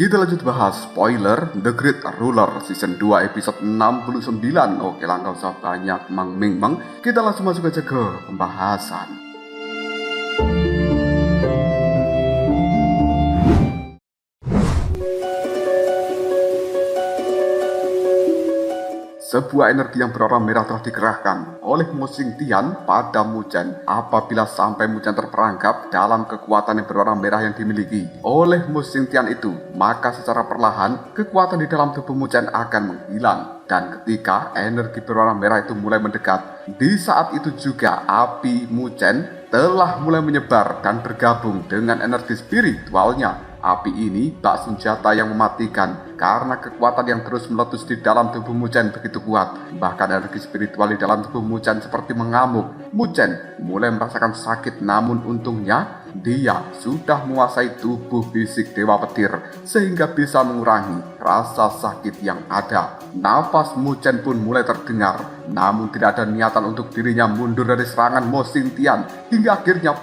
Kita lanjut bahas spoiler The Great Ruler Season 2 episode 69. Oke lah, gak usah banyak mang. Kita langsung masuk aja ke pembahasan. Sebuah energi yang berwarna merah telah dikerahkan oleh Mo Xingtian pada Muzhen. Apabila sampai Muzhen terperangkap dalam kekuatan yang berwarna merah yang dimiliki oleh Mo Xingtian itu, maka secara perlahan kekuatan di dalam tubuh Muzhen akan menghilang. Dan ketika energi berwarna merah itu mulai mendekat, di saat itu juga api Muzhen telah mulai menyebar dan bergabung dengan energi spiritualnya. Api ini bak senjata yang mematikan karena kekuatan yang terus meletus di dalam tubuh Muzhen begitu kuat. Bahkan energi spiritual di dalam tubuh Muzhen seperti mengamuk. Muzhen mulai merasakan sakit, namun untungnya dia sudah menguasai tubuh fisik Dewa Petir sehingga bisa mengurangi rasa sakit yang ada. Nafas Muzhen pun mulai terdengar, namun tidak ada niatan untuk dirinya mundur dari serangan Mo Xingtian hingga akhirnya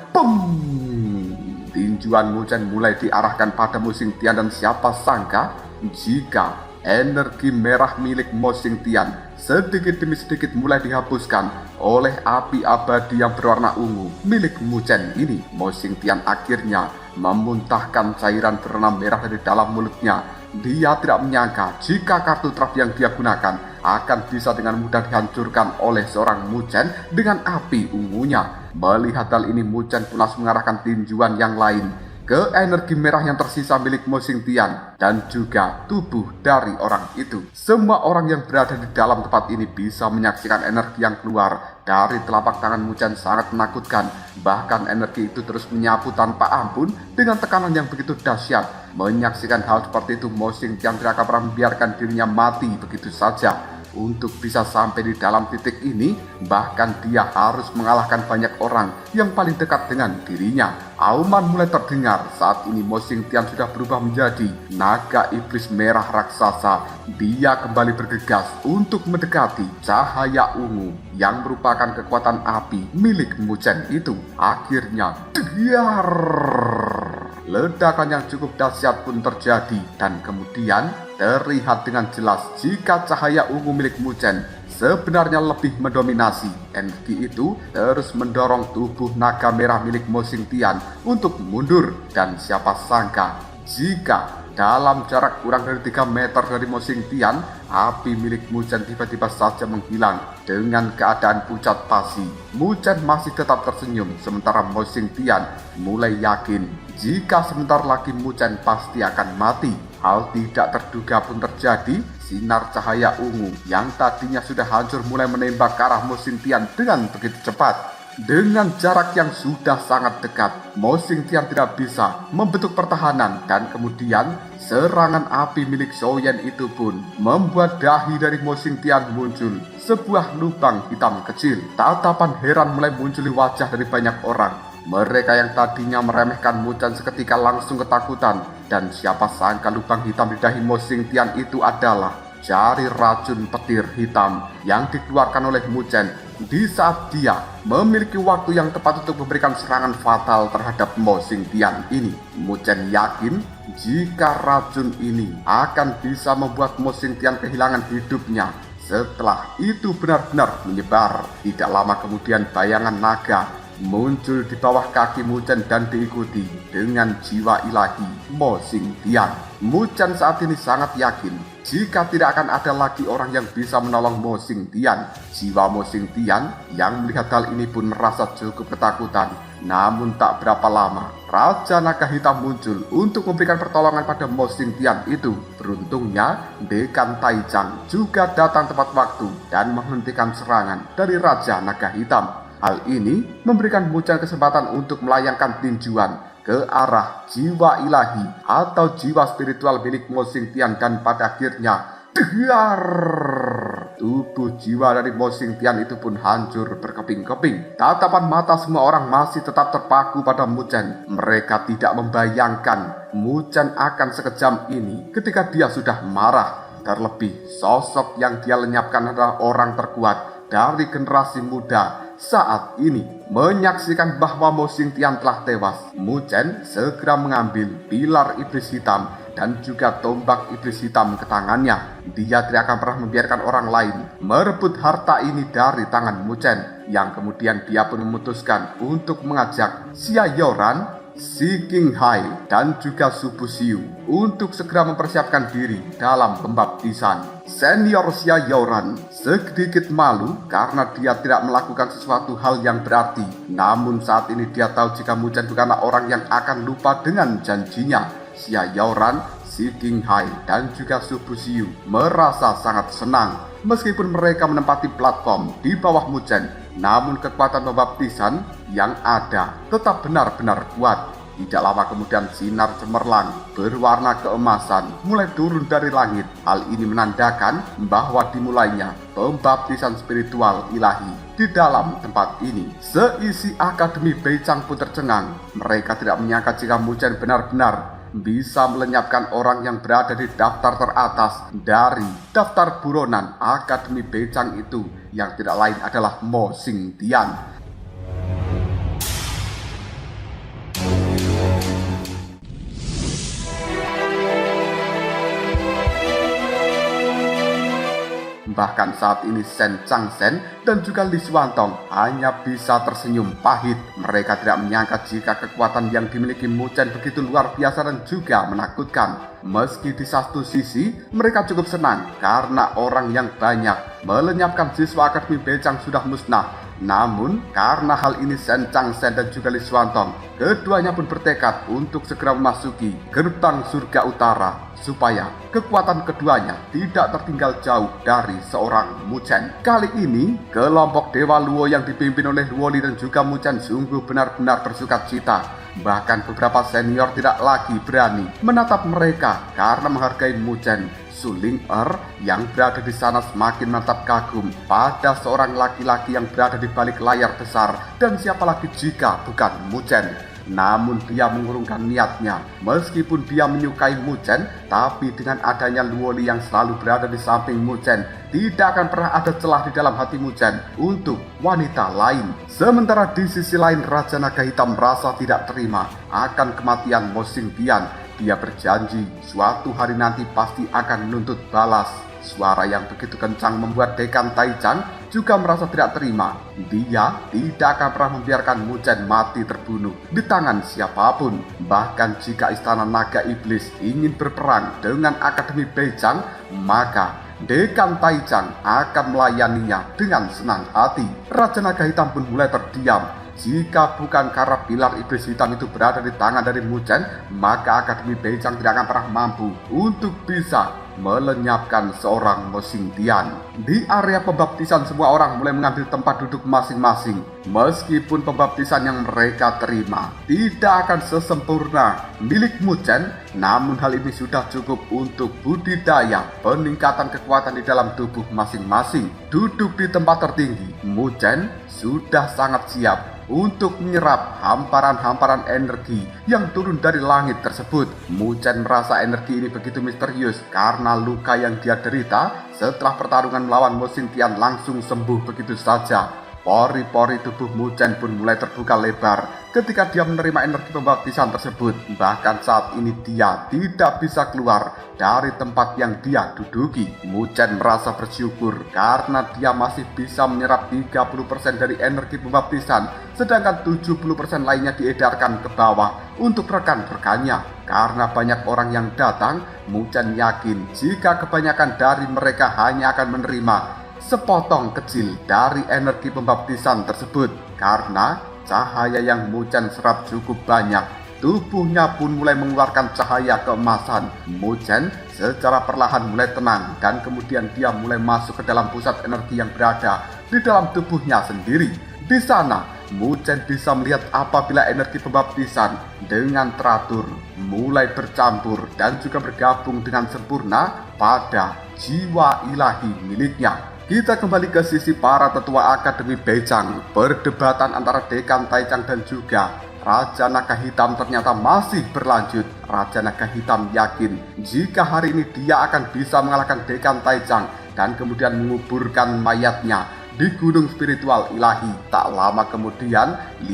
tinjuan Muzhen mulai diarahkan pada Mo Xingtian, dan siapa sangka jika energi merah milik Mo Xingtian sedikit demi sedikit mulai dihapuskan oleh api abadi yang berwarna ungu milik Muzhen ini. Mo Xingtian akhirnya memuntahkan cairan berwarna merah dari dalam mulutnya. Dia tidak menyangka jika kartu trap yang dia gunakan akan bisa dengan mudah dihancurkan oleh seorang Muzhen dengan api ungunya. Melihat hal ini, Muzhen pun langsung mengarahkan tinjuan yang lain ke energi merah yang tersisa milik Mo Xingtian dan juga tubuh dari orang itu. Semua orang yang berada di dalam tempat ini bisa menyaksikan energi yang keluar dari telapak tangan Muzhen sangat menakutkan. Bahkan energi itu terus menyapu tanpa ampun dengan tekanan yang begitu dahsyat. Menyaksikan hal seperti itu, Mo Xingtian tidak akan pernah membiarkan dirinya mati begitu saja. Untuk bisa sampai di dalam titik ini, bahkan dia harus mengalahkan banyak orang yang paling dekat dengan dirinya. Auman mulai terdengar. Saat ini Mo Xingtian sudah berubah menjadi naga iblis merah raksasa. Dia kembali bergegas untuk mendekati cahaya ungu yang merupakan kekuatan api milik Muzhen itu. Akhirnya, ledakan yang cukup dahsyat pun terjadi, dan kemudian terlihat dengan jelas jika cahaya ungu milik Muzhen sebenarnya lebih mendominasi. Energi itu terus mendorong tubuh naga merah milik Mo Xingtian untuk mundur, dan siapa sangka jika dalam jarak kurang dari 3 meter dari Mo Xingtian, api milik Muzhen tiba-tiba saja menghilang dengan keadaan pucat pasi. Muzhen masih tetap tersenyum, sementara Mo Xingtian mulai yakin jika sebentar lagi Muzhen pasti akan mati. Hal tidak terduga pun terjadi. Sinar cahaya ungu yang tadinya sudah hancur mulai menembak ke arah Mo Xingtian dengan begitu cepat. Dengan jarak yang sudah sangat dekat, Mo Xingtian tidak bisa membentuk pertahanan, dan kemudian serangan api milik Xiaoyan itu pun membuat dahi dari Mo Xingtian muncul sebuah lubang hitam kecil. Tatapan heran mulai muncul di wajah dari banyak orang. Mereka yang tadinya meremehkan Muzhen seketika langsung ketakutan, dan siapa sangka lubang hitam di dahi Mo Xingtian itu adalah jari racun petir hitam yang dikeluarkan oleh Muzhen di saat dia memiliki waktu yang tepat untuk memberikan serangan fatal terhadap Mo Xingtian ini. Muzhen yakin jika racun ini akan bisa membuat Mo Xingtian kehilangan hidupnya. Setelah itu benar-benar menyebar. Tidak lama kemudian bayangan naga muncul di bawah kaki Muzhen dan diikuti dengan jiwa ilahi Mo Xingtian. Muzhen saat ini sangat yakin jika tidak akan ada lagi orang yang bisa menolong Mo Xingtian. Jiwa Mo Xingtian yang melihat hal ini pun merasa cukup ketakutan. Namun tak berapa lama, Raja Naga Hitam muncul untuk memberikan pertolongan pada Mo Xingtian itu. Beruntungnya, Dekan Taizhang juga datang tepat waktu dan menghentikan serangan dari Raja Naga Hitam. Hal ini memberikan Muzhen kesempatan untuk melayangkan tinjuan ke arah jiwa ilahi atau jiwa spiritual milik Mo Xingtian, dan pada akhirnya tubuh jiwa dari Mo Xingtian itu pun hancur berkeping-keping. Tatapan mata semua orang masih tetap terpaku pada Muzhen. Mereka tidak membayangkan Muzhen akan sekejam ini ketika dia sudah marah. Terlebih sosok yang dia lenyapkan adalah orang terkuat dari generasi muda saat ini. Menyaksikan bahwa Mo Xingtian telah tewas, Muzhen segera mengambil pilar iblis hitam dan juga tombak iblis hitam ke tangannya. Dia tidak akan pernah membiarkan orang lain merebut harta ini dari tangan Muchen, yang kemudian dia pun memutuskan untuk mengajak Xia Youran, Si Qinghai, dan juga Su Buxiu untuk segera mempersiapkan diri dalam pembaptisan. Senior Xia Youran sedikit malu karena dia tidak melakukan sesuatu hal yang berarti. Namun saat ini dia tahu jika Muchen bukanlah orang yang akan lupa dengan janjinya. Xia Youran, Si Qinghai, dan juga Su Buxiu merasa sangat senang meskipun mereka menempati platform di bawah Muchen. Namun kekuatan pembaptisan yang ada tetap benar-benar kuat. Tidak lama kemudian sinar cemerlang berwarna keemasan mulai turun dari langit. Hal ini menandakan bahwa dimulainya pembaptisan spiritual ilahi di dalam tempat ini. Seisi Akademi Beicang pun tercengang. Mereka tidak menyangka jika Muchen benar-benar bisa melenyapkan orang yang berada di daftar teratas dari daftar buronan Akademi Beicang itu, yang tidak lain adalah Mo Xingtian. Bahkan saat ini Shen Changsheng dan juga Li Xuantong hanya bisa tersenyum pahit. Mereka tidak menyangka jika kekuatan yang dimiliki Muchen begitu luar biasa dan juga menakutkan. Meski di satu sisi mereka cukup senang karena orang yang banyak melenyapkan siswa Akademi Beicang sudah musnah. Namun karena hal ini Shen Changsheng dan juga Li Xuantong, keduanya pun bertekad untuk segera memasuki gerbang surga utara supaya kekuatan keduanya tidak tertinggal jauh dari seorang Muchen. Kali ini kelompok Dewa Luo yang dipimpin oleh Luo Li dan juga Muchen sungguh benar-benar bersukacita. Bahkan beberapa senior tidak lagi berani menatap mereka karena menghargai Muchen. Su Ling-er yang berada di sana semakin menatap kagum pada seorang laki-laki yang berada di balik layar besar, dan siapa lagi jika bukan Muchen. Namun dia mengurungkan niatnya. Meskipun dia menyukai Muchen, tapi dengan adanya Luo Li yang selalu berada di samping Muchen, tidak akan pernah ada celah di dalam hati Muchen untuk wanita lain. Sementara di sisi lain Raja Naga Hitam merasa tidak terima akan kematian Mo Xingtian. Dia berjanji suatu hari nanti pasti akan menuntut balas. Suara yang begitu kencang membuat Dekan Taichang juga merasa tidak terima. Dia tidak akan pernah membiarkan Muchen mati terbunuh di tangan siapapun. Bahkan jika Istana Naga Iblis ingin berperang dengan Akademi Beicang, maka Dekan Taichang akan melayaninya dengan senang hati. Raja Naga Hitam pun mulai terdiam. Jika bukan karena pilar iblis hitam itu berada di tangan dari Muchen, maka Akademi Beicang tidak akan pernah mampu untuk bisa melenyapkan seorang Mo Xingtian. Di area pembaptisan semua orang mulai mengambil tempat duduk masing-masing. Meskipun pembaptisan yang mereka terima tidak akan sesempurna milik Muchen, namun hal ini sudah cukup untuk budidaya peningkatan kekuatan di dalam tubuh masing-masing. Duduk di tempat tertinggi, Muchen sudah sangat siap untuk menyerap hamparan-hamparan energi yang turun dari langit tersebut. Muchen merasa energi ini begitu misterius karena luka yang dia derita setelah pertarungan melawan Mo Xingtian langsung sembuh begitu saja. Pori-pori tubuh Muchen pun mulai terbuka lebar ketika dia menerima energi pembaptisan tersebut. Bahkan saat ini dia tidak bisa keluar dari tempat yang dia duduki. Muchen merasa bersyukur karena dia masih bisa menyerap 30% dari energi pembaptisan, sedangkan 70% lainnya diedarkan ke bawah untuk rekan-rekannya. Karena banyak orang yang datang, Muchen yakin jika kebanyakan dari mereka hanya akan menerima sepotong kecil dari energi pembaptisan tersebut. Karena cahaya yang Muchen serap cukup banyak, tubuhnya pun mulai mengeluarkan cahaya keemasan. Muchen secara perlahan mulai tenang dan kemudian dia mulai masuk ke dalam pusat energi yang berada di dalam tubuhnya sendiri. Di sana Muchen bisa melihat apabila energi pembaptisan dengan teratur mulai bercampur dan juga bergabung dengan sempurna pada jiwa ilahi miliknya. Kita kembali ke sisi para tetua Akademi Beicang. Perdebatan antara Dekan Taichang dan juga Raja Naga Hitam ternyata masih berlanjut. Raja Naga Hitam yakin jika hari ini dia akan bisa mengalahkan Dekan Taichang dan kemudian menguburkan mayatnya di gunung spiritual ilahi. Tak lama kemudian, 5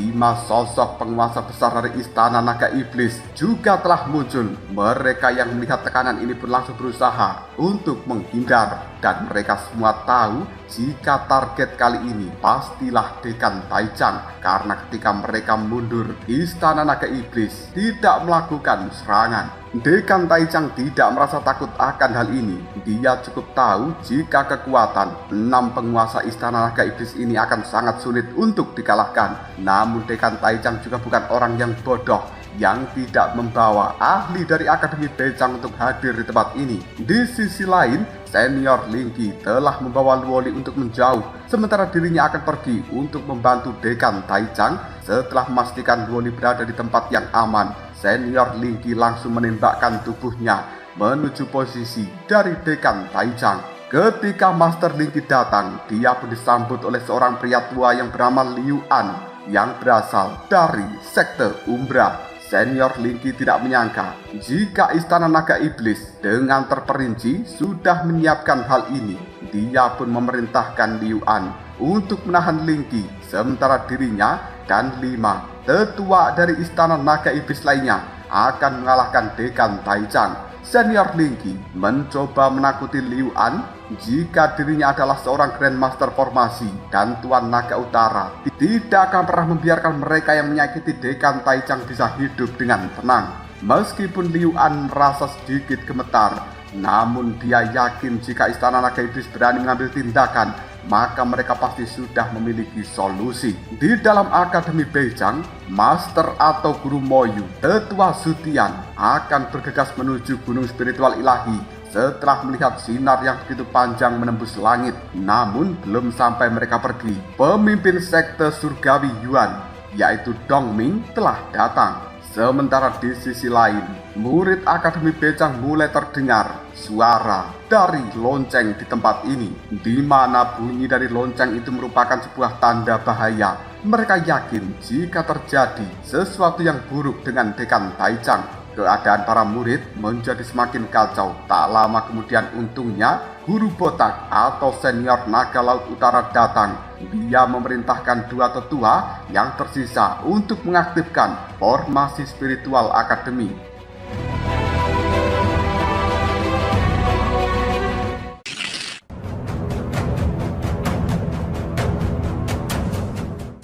sosok penguasa besar dari istana naga iblis juga telah muncul. Mereka yang melihat tekanan ini pun langsung berusaha untuk menghindar, dan mereka semua tahu jika target kali ini pastilah Dekan Taicang, karena ketika mereka mundur, istana naga iblis tidak melakukan serangan. Dekan Taicang tidak merasa takut akan hal ini. Dia cukup tahu jika kekuatan 6 penguasa istana naga iblis ini akan sangat sulit untuk dikalahkan. Namun Dekan Taicang juga bukan orang yang bodoh yang tidak membawa ahli dari Akademi Bejang untuk hadir di tempat ini. Di sisi lain, Senior Lingqi telah membawa Luoli untuk menjauh, sementara dirinya akan pergi untuk membantu Dekan Taicang. Setelah memastikan Luoli berada di tempat yang aman, Senior Lingqi langsung menembakkan tubuhnya menuju posisi dari Dekan Taicang. Ketika Master Lingqi datang, dia pun disambut oleh seorang pria tua yang bernama Liu An yang berasal dari sekte Umbra. Senior Lingqi tidak menyangka jika istana naga iblis dengan terperinci sudah menyiapkan hal ini. Dia pun memerintahkan Liu An untuk menahan Lingqi, sementara dirinya dan 5 tetua dari istana naga iblis lainnya akan mengalahkan Dekan Taicang. Senior Lingqi mencoba menakuti Liu An jika dirinya adalah seorang Grandmaster Formasi dan Tuan Naga Utara. Tidak akan pernah membiarkan mereka yang menyakiti Dekan Taicang bisa hidup dengan tenang. Meskipun Liu An merasa sedikit gemetar, namun dia yakin jika istana naga iblis berani mengambil tindakan, maka mereka pasti sudah memiliki solusi. Di dalam Akademi Bejang, Master atau Guru Moyu, Tetua Sutian, akan bergegas menuju gunung spiritual ilahi setelah melihat sinar yang begitu panjang menembus langit. Namun belum sampai mereka pergi, pemimpin sekte surgawi Yuan, yaitu Dongming, telah datang. Sementara di sisi lain, murid Akademi Bejang mulai terdengar suara dari lonceng di tempat ini, di mana bunyi dari lonceng itu merupakan sebuah tanda bahaya. Mereka yakin jika terjadi sesuatu yang buruk dengan Dekan Taicang, keadaan para murid menjadi semakin kacau. Tak lama kemudian untungnya Guru Botak atau Senior Naga Laut Utara datang. Dia memerintahkan 2 tetua yang tersisa untuk mengaktifkan formasi spiritual akademi.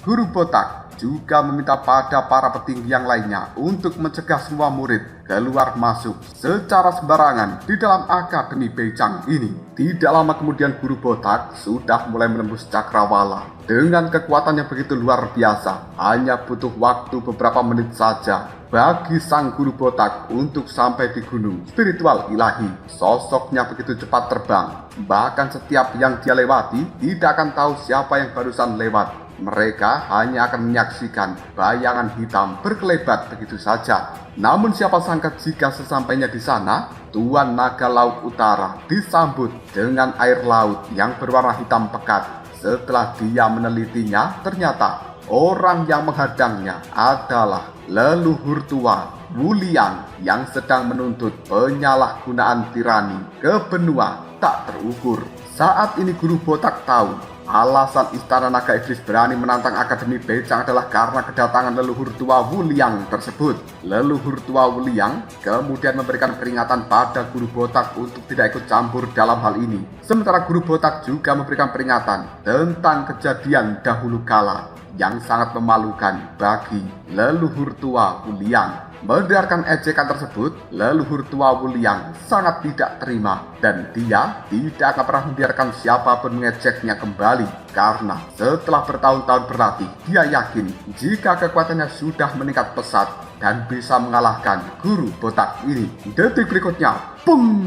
Guru Botak juga meminta pada para petinggi yang lainnya untuk mencegah semua murid keluar masuk secara sembarangan di dalam Akademi Bejang ini. Tidak lama kemudian Guru Botak sudah mulai menembus cakrawala dengan kekuatan yang begitu luar biasa. Hanya butuh waktu beberapa menit saja bagi sang Guru Botak untuk sampai di gunung spiritual ilahi. Sosoknya begitu cepat terbang, bahkan setiap yang dia lewati tidak akan tahu siapa yang barusan lewat. Mereka hanya akan menyaksikan bayangan hitam berkelebat begitu saja. Namun siapa sangka jika sesampainya di sana, Tuan Naga Laut Utara disambut dengan air laut yang berwarna hitam pekat. Setelah dia menelitinya, ternyata orang yang menghadangnya adalah leluhur tua Wu Liang yang sedang menuntut penyalahgunaan tirani ke benua tak terukur. Saat ini Guru Botak tahu alasan istana naga iblis berani menantang Akademi Bejang adalah karena kedatangan leluhur tua Wu Liang tersebut. Leluhur tua Wu Liang kemudian memberikan peringatan pada Guru Botak untuk tidak ikut campur dalam hal ini. Sementara Guru Botak juga memberikan peringatan tentang kejadian dahulu kala yang sangat memalukan bagi leluhur tua Wu Liang. Mendengarkan ejekan tersebut, leluhur tua Wu Liang sangat tidak terima dan dia tidak akan pernah membiarkan siapapun mengejeknya kembali, karena setelah bertahun-tahun berlatih, dia yakin jika kekuatannya sudah meningkat pesat dan bisa mengalahkan Guru Botak ini. Detik berikutnya, pung!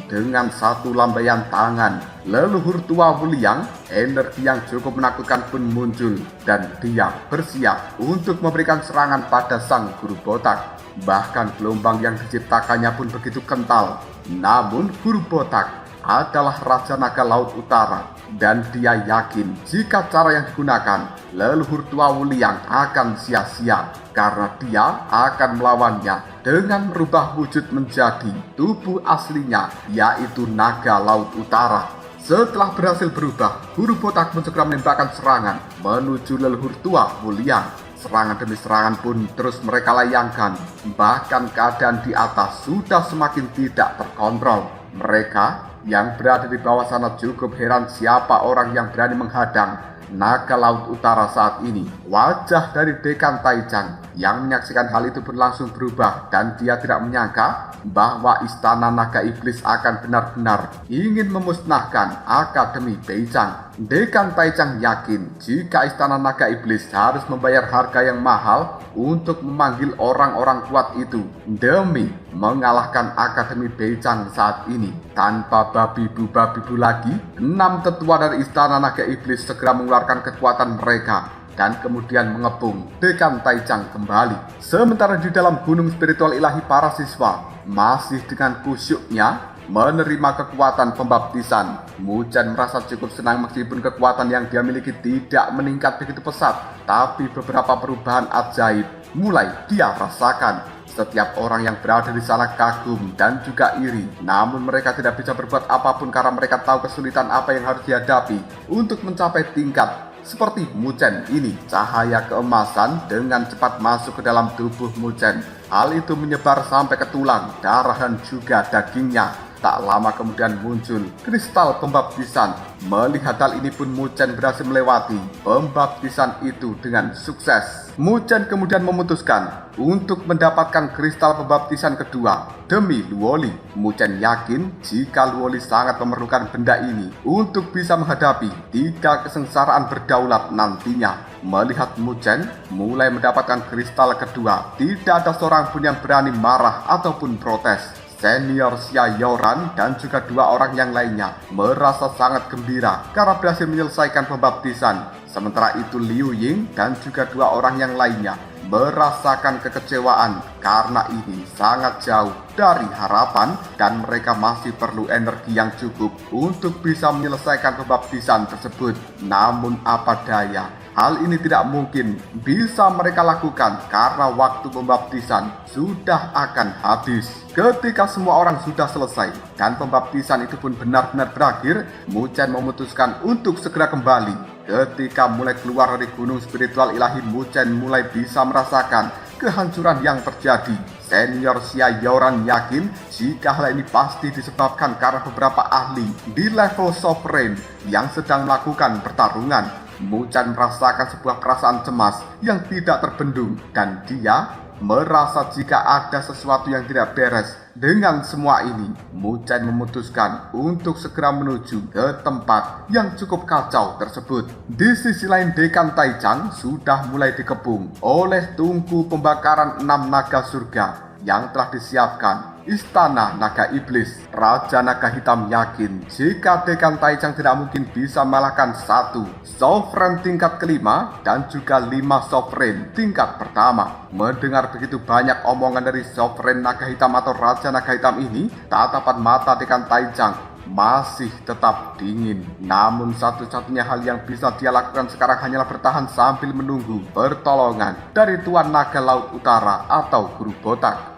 Dengan satu lambaian tangan, leluhur tua Wu Liang, energi yang cukup menakutkan pun muncul dan dia bersiap untuk memberikan serangan pada sang Guru Botak. Bahkan gelombang yang diciptakannya pun begitu kental. Namun Guru Botak adalah Raja Naga Laut Utara dan dia yakin jika cara yang digunakan leluhur tua Wu Liang akan sia-sia, karena dia akan melawannya dengan merubah wujud menjadi tubuh aslinya, yaitu Naga Laut Utara. Setelah berhasil berubah, guru botak pun segera menembakkan serangan menuju leluhur tua Wu Liang. Serangan demi serangan pun terus mereka layangkan. Bahkan keadaan di atas sudah semakin tidak terkontrol. Mereka yang berada di bawah sana cukup heran siapa orang yang berani menghadang naga laut utara saat ini. Wajah dari Dekan Taicang yang menyaksikan hal itu pun langsung berubah dan dia tidak menyangka bahwa istana naga iblis akan benar-benar ingin memusnahkan Akademi Beicang. Dekan Taicang yakin jika istana naga iblis harus membayar harga yang mahal untuk memanggil orang-orang kuat itu demi mengalahkan Akademi Beicang saat ini. Tanpa babi-bu lagi, 6 tetua dari istana naga iblis segera mengeluarkan kekuatan mereka dan kemudian mengepung Dekan Taicang kembali. Sementara di dalam gunung spiritual ilahi, para siswa masih dengan kusyuknya menerima kekuatan pembaptisan. Mujang merasa cukup senang meskipun kekuatan yang dia miliki tidak meningkat begitu pesat, tapi beberapa perubahan ajaib mulai dia rasakan. Setiap orang yang berada di sana kagum dan juga iri, namun mereka tidak bisa berbuat apapun karena mereka tahu kesulitan apa yang harus dihadapi untuk mencapai tingkat seperti Mujang ini. Cahaya keemasan dengan cepat masuk ke dalam tubuh Mujang. Hal itu menyebar sampai ke tulang, darah dan juga dagingnya. Tak lama kemudian muncul kristal pembaptisan. Melihat hal ini pun Mujang berhasil melewati pembaptisan itu dengan sukses. Mujang kemudian memutuskan untuk mendapatkan kristal pembaptisan kedua demi Luoli. Mujang yakin jika Luoli sangat memerlukan benda ini untuk bisa menghadapi 3 kesengsaraan berdaulat nantinya. Melihat Mujang mulai mendapatkan kristal kedua, tidak ada seorang pun yang berani marah ataupun protes. Senior Xia Youran dan juga 2 orang yang lainnya merasa sangat gembira karena berhasil menyelesaikan pembaptisan. Sementara itu Liu Ying dan juga 2 orang yang lainnya merasakan kekecewaan karena ini sangat jauh dari harapan dan mereka masih perlu energi yang cukup untuk bisa menyelesaikan pembaptisan tersebut. Namun apa daya, hal ini tidak mungkin bisa mereka lakukan karena waktu pembaptisan sudah akan habis. Ketika semua orang sudah selesai dan pembaptisan itu pun benar-benar berakhir, Mujang memutuskan untuk segera kembali. Ketika mulai keluar dari gunung spiritual ilahi, Mujang mulai bisa merasakan kehancuran yang terjadi. Senior Xia Youran yakin jika hal ini pasti disebabkan karena beberapa ahli di level sovereign yang sedang melakukan pertarungan. Mujang merasakan sebuah perasaan cemas yang tidak terbendung dan dia merasa jika ada sesuatu yang tidak beres dengan semua ini. Mujang memutuskan untuk segera menuju ke tempat yang cukup kacau tersebut. Di sisi lain, Dekan Taicang sudah mulai dikepung oleh tungku pembakaran 6 naga surga yang telah disiapkan Istana Naga Iblis. Raja Naga Hitam yakin jika Dekan Taicang tidak mungkin bisa mengalahkan 1 sovereign tingkat kelima dan juga 5 sovereign tingkat pertama. Mendengar begitu banyak omongan dari sovereign Naga Hitam atau Raja Naga Hitam ini, tatapan mata Dekan Taicang masih tetap dingin. Namun satu-satunya hal yang bisa dia lakukan sekarang hanyalah bertahan sambil menunggu pertolongan dari Tuan Naga Laut Utara atau Guru Botak.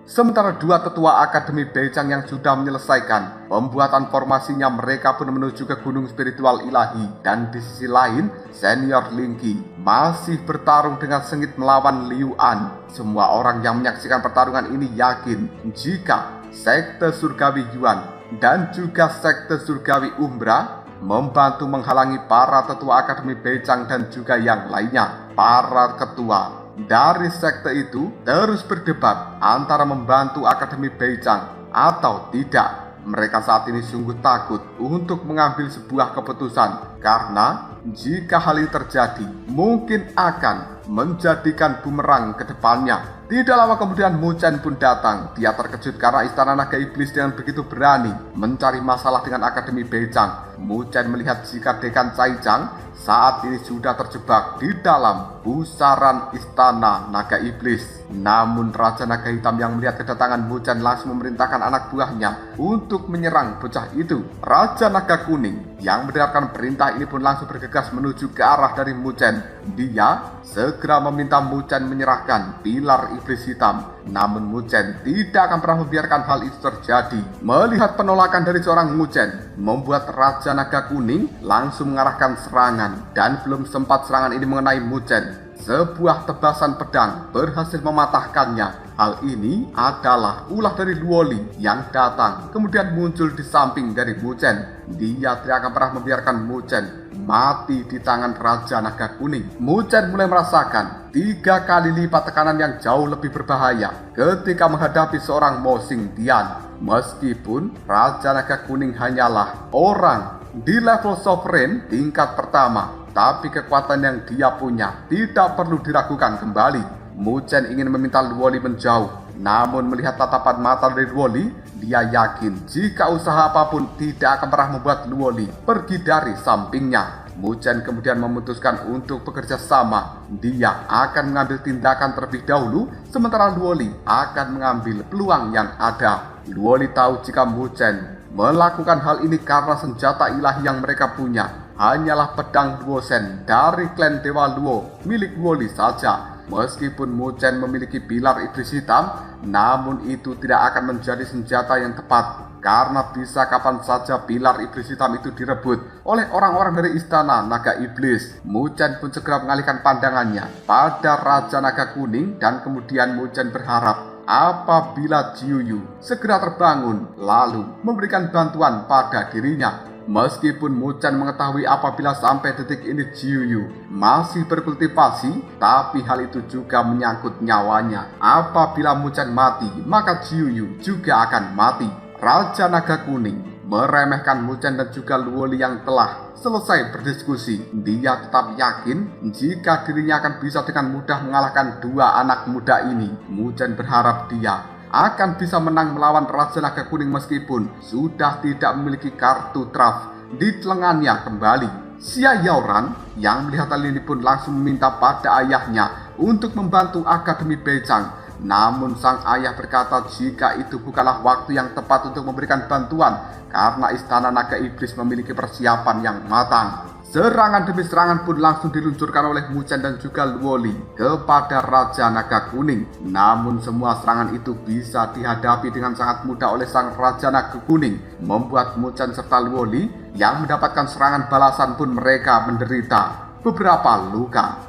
Sementara 2 tetua Akademi Beicang yang sudah menyelesaikan pembuatan formasinya, mereka pun menuju ke gunung spiritual ilahi. Dan di sisi lain, Senior Lingqi masih bertarung dengan sengit melawan Liu An. Semua orang yang menyaksikan pertarungan ini yakin jika Sekte Surgawi Yuan dan juga Sekte Surgawi Umbra membantu menghalangi para tetua Akademi Beicang dan juga yang lainnya. Para ketua dari sekte itu terus berdebat antara membantu Akademi Beicang atau tidak. Mereka saat ini sungguh takut untuk mengambil sebuah keputusan karena jika hal ini terjadi mungkin akan menjadikan bumerang ke depannya. Tidak lama kemudian Muchen pun datang. Dia terkejut karena istana naga iblis dengan begitu berani mencari masalah dengan Akademi Beijang. Muchen melihat jika Dekan Caijang saat ini sudah terjebak di dalam pusaran istana naga iblis. Namun Raja Naga Hitam yang melihat kedatangan Muchen langsung memerintahkan anak buahnya untuk menyerang bocah itu. Raja Naga Kuning yang mendengarkan perintah ini pun langsung bergegas menuju ke arah dari Muchen. Dia segera meminta Muchen menyerahkan pilar iblis hitam. Namun Muchen tidak akan pernah membiarkan hal itu terjadi. Melihat penolakan dari seorang Muchen membuat Raja Naga Kuning langsung mengarahkan serangan. Dan belum sempat serangan ini mengenai Muchen, sebuah tebasan pedang berhasil mematahkannya. Hal ini adalah ulah dari Luoli yang datang kemudian muncul di samping dari Muchen. Dia tidak akan pernah membiarkan Muchen mati di tangan Raja Naga Kuning. Muchen mulai merasakan 3 kali lipat tekanan yang jauh lebih berbahaya ketika menghadapi seorang Mo Xingtian. Meskipun Raja Naga Kuning hanyalah orang di level sovereign tingkat pertama, tapi kekuatan yang dia punya tidak perlu diragukan kembali. Muchen ingin meminta Luoli menjauh, namun melihat tatapan mata dari Luoli, dia yakin jika usaha apapun tidak akan pernah membuat Luoli pergi dari sampingnya. Muchen kemudian memutuskan untuk bekerja sama. Dia akan mengambil tindakan terlebih dahulu, sementara Luoli akan mengambil peluang yang ada. Luoli tahu jika Muchen melakukan hal ini karena senjata ilahi yang mereka punya hanyalah pedang Duosen dari klan Dewa Luo milik Luoli saja. Meskipun Muchen memiliki pilar iblis hitam, namun itu tidak akan menjadi senjata yang tepat karena bisa kapan saja pilar iblis hitam itu direbut oleh orang-orang dari istana naga iblis. Muchen pun segera mengalihkan pandangannya pada Raja Naga Kuning dan kemudian Muchen berharap apabila Jiuyu segera terbangun lalu memberikan bantuan pada dirinya. Meskipun Muchen mengetahui apabila sampai detik ini Jiuyu masih berkultivasi, tapi hal itu juga menyangkut nyawanya. Apabila Muchen mati, maka Jiuyu juga akan mati. Raja Naga Kuning meremehkan Muchen dan juga Luoli yang telah selesai berdiskusi. Dia tetap yakin jika dirinya akan bisa dengan mudah mengalahkan 2 anak muda ini. Muchen berharap dia akan bisa menang melawan Raja Naga Kuning meskipun sudah tidak memiliki kartu traf di lengannya kembali. Xia Yaoran yang melihat hal ini pun langsung meminta pada ayahnya untuk membantu Akademi Beijang. Namun sang ayah berkata jika itu bukanlah waktu yang tepat untuk memberikan bantuan karena istana naga iblis memiliki persiapan yang matang. Serangan demi serangan pun langsung diluncurkan oleh Muchen dan juga Luoli kepada Raja Naga Kuning. Namun semua serangan itu bisa dihadapi dengan sangat mudah oleh sang Raja Naga Kuning, membuat Muchen serta Luoli yang mendapatkan serangan balasan pun mereka menderita beberapa luka.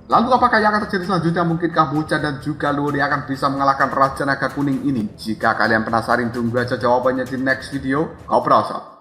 Lalu apakah yang akan terjadi selanjutnya? Mungkinkah Muchen dan juga Luoli akan bisa mengalahkan Raja Naga Kuning ini? Jika kalian penasaran, tunggu aja jawabannya di next video. Ngobrol sob.